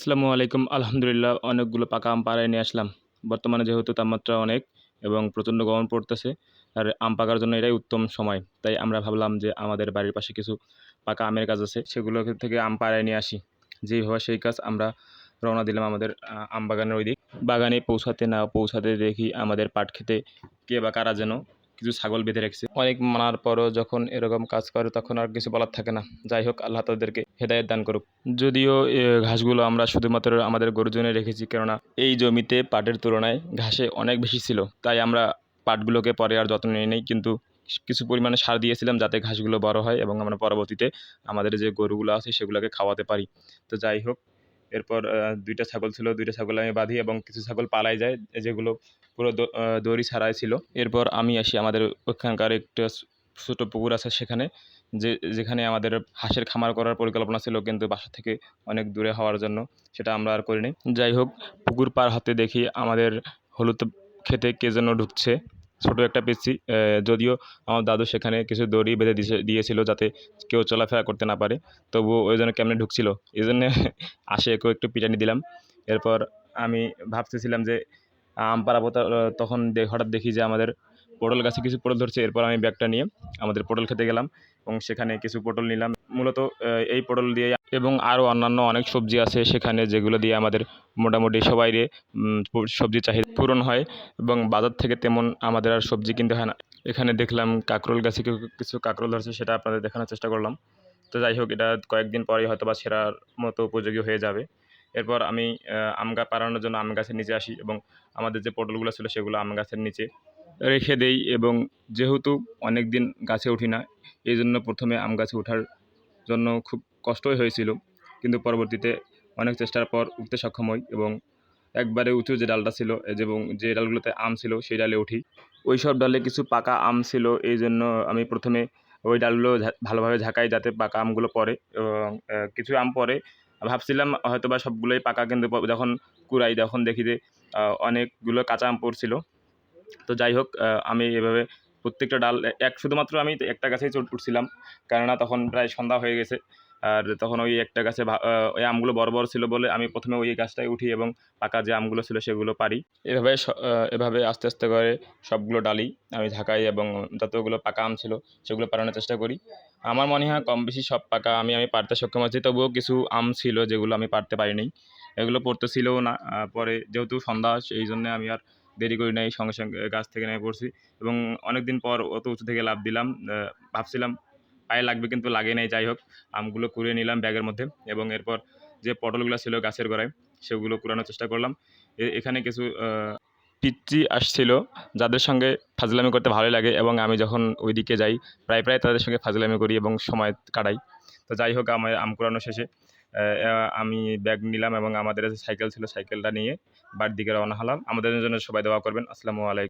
আসসালামু আলাইকুম। আলহামদুলিল্লাহ অনেকগুলো পাকা আম পাড়ায় নিয়ে আসলাম। বর্তমানে যেহেতু তাপমাত্রা অনেক এবং প্রচণ্ড গরম পড়তেছে, আর আম পাকার জন্য এটাই উত্তম সময়। তাই আমরা ভাবলাম যে আমাদের বাড়ির পাশে কিছু পাকা আমের গাছ আছে, সেগুলো থেকে আম পাড়ায় নিয়ে আসি। যেই হয় সেই কাজ, আমরা রওনা দিলাম আমাদের আম বাগানের ওই দিক। বাগানে পৌঁছাতে না পৌঁছাতে দেখি আমাদের পাট খেতে কে বা কারা যেন কিছু ছাগল বেঁধে রেখেছে। অনেক মানার পরও যখন এরকম কাজ করে তখন আর কিছু বলার থাকে না। যাই হোক, আল্লাহ তাদেরকে হেদায়েত দান করুক। যদিও ঘাসগুলো আমরা শুধুমাত্র আমাদের গরুর জন্য রেখেছি, কেননা এই জমিতে পাটের তুলনায় ঘাসে অনেক বেশি ছিল। তাই আমরা পাটগুলোকে পরে আর যত্ন নিই নাই, কিন্তু কিছু পরিমাণে সার দিয়েছিলাম যাতে ঘাসগুলো বড় হয় এবং আমরা পরবর্তীতে আমাদের যে গরুগুলো আছে সেগুলোকে খাওয়াতে পারি। তো যাই হোক, এরপর ২টা ছাগল ছিল, ২টা ছাগল আমি বাঁধি এবং কিছু ছাগল পালাই যায়, যেগুলো পুরো দড়ি ছাড়াই ছিল। এরপর আমি আসি আমাদের ওখানকার একটা ছোটো পুকুর আছে সেখানে, যেখানে আমাদের হাঁসের খামার করার পরিকল্পনা ছিল, কিন্তু বাসা থেকে অনেক দূরে হওয়ার জন্য সেটা আমরা আর করিনি। যাই হোক, পুকুর পার হতে দেখি আমাদের হলুদ খেতে কে যেন ঢুকছে, ছোটো একটা পিচ্চি। যদিও আমার দাদু সেখানে কিছু দড়ি বেঁধে দিয়েছিল যাতে কেউ চলাফেরা করতে না পারে, তবুও ওই জন্য কেমনে ঢুকছিল, এই জন্যে আসে একেও একটু পিটানি দিলাম। এরপর আমি ভাবতেছিলাম যে আম পাড়াবো, তখন হঠাৎ দেখি যে আমাদের পটল গাছে কিছু পটল ধরছে। এরপর আমি ব্যাগটা নিয়ে আমাদের পটল খেতে গেলাম এবং সেখানে কিছু পটল নিলাম। মূলত এই পটল দিয়ে এবং আরও অন্যান্য অনেক সবজি আছে সেখানে, যেগুলো দিয়ে আমাদের মোটামুটি সবাইরে সবজির চাহিদা পূরণ হয় এবং বাজার থেকে তেমন আমাদের আর সবজি কিনতে হয় না। এখানে দেখলাম কাঁকরোল গাছে কিছু কাঁকরোল ধরছে, সেটা আপনাদের দেখানোর চেষ্টা করলাম। তো যাই হোক, এটা কয়েকদিন পরেই হয়তো বা সেরার মতো উপযোগী হয়ে যাবে। এরপর আমি আম পাড়ানোর জন্য আম গাছের নিচে আসি এবং আমাদের যে পটলগুলো ছিল সেগুলো আম গাছের নিচে রেখে দেই। এবং যেহেতু অনেক দিন গাছে উঠি না, এই জন্য প্রথমে আম গাছে ওঠার জন্য খুব কষ্টই হয়েছিল, কিন্তু পরবর্তীতে অনেক চেষ্টার পর উঠতে সক্ষম হই এবং একবারে উঁচু যে ডালটা ছিল এবং যে ডালগুলোতে আম ছিল সেই ডালে উঠি। ওই সব ডালে কিছু পাকা আম ছিল, এই জন্য আমি প্রথমে ওই ডালগুলো ভালোভাবে ঝাঁকাই যাতে পাকা আমগুলো পড়ে, এবং কিছু আম পড়ে। ভাবছিলাম হয়তো বা সবগুলোই পাকা, কিন্তু যখন কুড়াই তখন দেখি যে অনেকগুলো কাঁচা আম পড়ছিল। তো যাই হোক, আমি এভাবে প্রত্যেকটা ডাল শুধুমাত্র আমি একটা গাছেই উঠছিলাম, কেননা তখন প্রায় সন্ধ্যা হয়ে গেছে। আর তখন ওই একটা গাছে ওই আমগুলো বড় বড় ছিল বলে আমি প্রথমে ওই গাছটায় উঠি এবং পাকা যে আমগুলো ছিল সেগুলো পারি। এভাবে এভাবে আস্তে আস্তে করে সবগুলো ডালি আমি ঝাঁকাই এবং যতগুলো পাকা আম ছিল সেগুলো পাড়ানোর চেষ্টা করি। আমার মনে হয় কম বেশি সব পাকা আমি পারতে সক্ষম আছি, তবুও কিছু আম ছিল যেগুলো আমি পারতে পারিনি। এগুলো পড়তেছিলও না। পরে যেহেতু সন্ধ্যা, সেই জন্য আমি আর দেরি করি নাই, সঙ্গে সঙ্গে গাছ থেকে নেমে পড়ছি এবং অনেকদিন পর অত উঁচু থেকে লাফ দিলাম। ভাবছিলাম পায়ে লাগবে, কিন্তু লাগে নাই। যাই হোক, আমগুলো কুড়িয়ে নিলাম ব্যাগের মধ্যে এবং এরপর যে পটলগুলো ছিল গাছের গোড়ায় সেগুলো কুড়ানোর চেষ্টা করলাম। এখানে কিছু পিচ্চি আসছিল যাদের সঙ্গে ফাজলামি করতে ভালোই লাগে, এবং আমি যখন ওই দিকে যাই প্রায় প্রায় তাদের সঙ্গে ফাজলামি করি এবং সময় কাটাই। তো যাই হোক, আমার আম কুড়ানো শেষে আমি ব্যাগ নিলাম এবং আমাদের যে সাইকেল ছিল সাইকেলটা নিয়ে বাড়ির দিকে রওনা হলাম। আমাদের জন্য সবাই দোয়া করবেন। আসসালামু আলাইকুম।